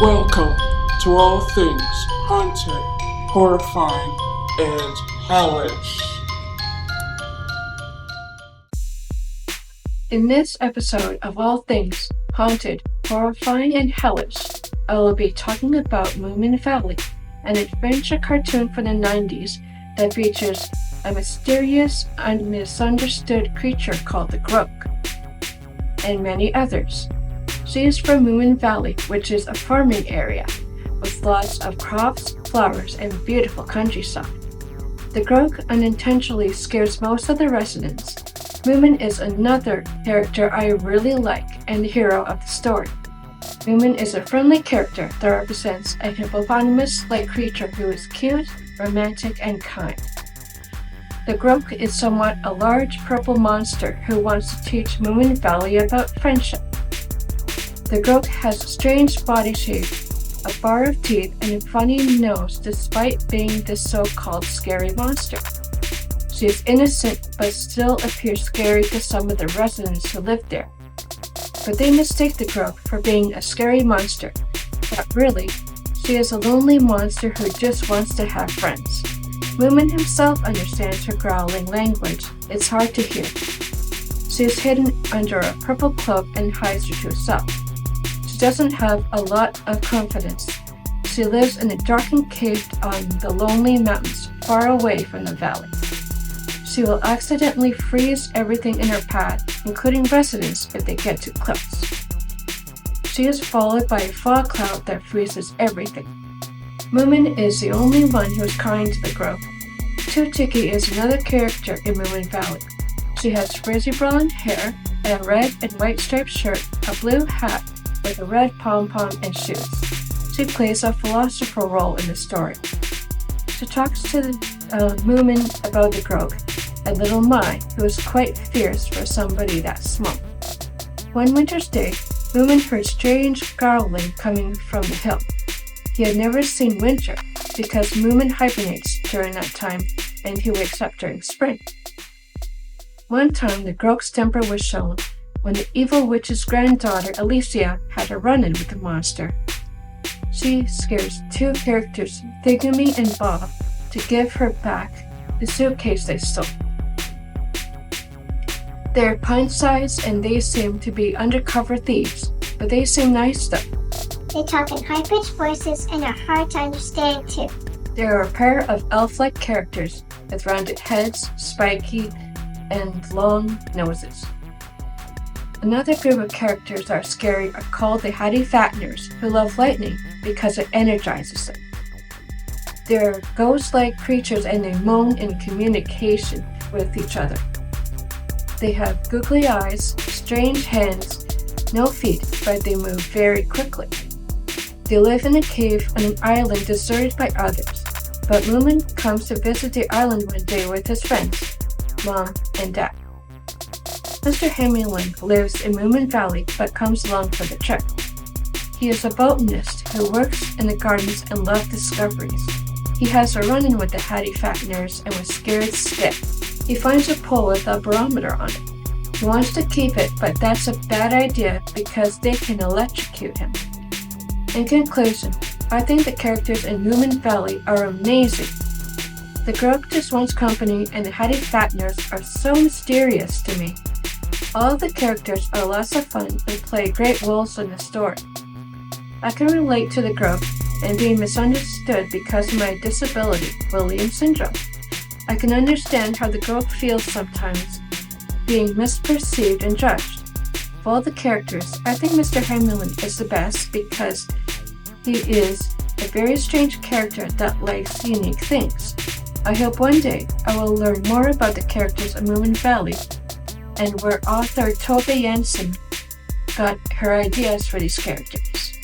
Welcome to all things haunted, horrifying, and hellish. In this episode of All Things Haunted, Horrifying, and Hellish, I will be talking about Moomin Valley, an adventure cartoon from the 90s that features a mysterious and misunderstood creature called the Groke, and many others. She is from Moomin Valley, which is a farming area with lots of crops, flowers, and beautiful countryside. The Groke unintentionally scares most of the residents. Moomin is another character I really like and the hero of the story. Moomin is a friendly character that represents a hippopotamus-like creature who is cute, romantic, and kind. The Groke is somewhat a large purple monster who wants to teach Moomin Valley about friendship. The Groke has a strange body shape, a bar of teeth, and a funny nose despite being this so-called scary monster. She is innocent but still appears scary to some of the residents who live there. But they mistake the Groke for being a scary monster, but really, she is a lonely monster who just wants to have friends. Moomin himself understands her growling language. It's hard to hear. She is hidden under a purple cloak and hides her true self. She doesn't have a lot of confidence. She lives in a darkened cave on the lonely mountains far away from the valley. She will accidentally freeze everything in her path, including residents if they get too close. She is followed by a fog cloud that freezes everything. Moomin is the only one who is kind to the Groke. Tiki is another character in Moomin Valley. She has frizzy blonde hair and a red and white striped shirt, a blue hat with a red pom-pom and shoes. She plays a philosopher role in the story. She talks to Moomin about the Groke and little Mai, who is quite fierce for somebody that small. One winter's day, Moomin heard strange growling coming from the hill. He had never seen winter because Moomin hibernates during that time and he wakes up during spring. One time the Groke's temper was shown when the evil witch's granddaughter Elise had a run-in with the monster. She scares two characters, Thingamy and Bob, to give her back the suitcase they stole. They are pint-sized and they seem to be undercover thieves, but they seem nice though. They talk in high-pitched voices and are hard to understand too. They are a pair of elf-like characters with rounded heads, spiky, and long noses. Another group of characters that are scary are called the Hattie Fatteners, who love lightning because it energizes them. They're ghost-like creatures and they moan in communication with each other. They have googly eyes, strange hands, no feet, but they move very quickly. They live in a cave on an island deserted by others, but Moomin comes to visit the island one day with his friends, Mom and Dad. Mr. Hemingland lives in Moomin Valley but comes along for the trip. He is a botanist who works in the gardens and loves discoveries. He has a run-in with the Hattie Fatteners and was scared stiff. He finds a pole with a barometer on it. He wants to keep it, but that's a bad idea because they can electrocute him. In conclusion, I think the characters in Moomin Valley are amazing. The Groke just wants company and the Hattie Fatteners are so mysterious to me. All of the characters are lots of fun and play great roles in the story. I can relate to the Groke and being misunderstood because of my disability, Williams syndrome. I can understand how the Groke feels sometimes, being misperceived and judged. Of all the characters, I think Mr. Hemingland is the best because he is a very strange character that likes unique things. I hope one day I will learn more about the characters of Moomin Valley and where author Tove Jansson got her ideas for these characters.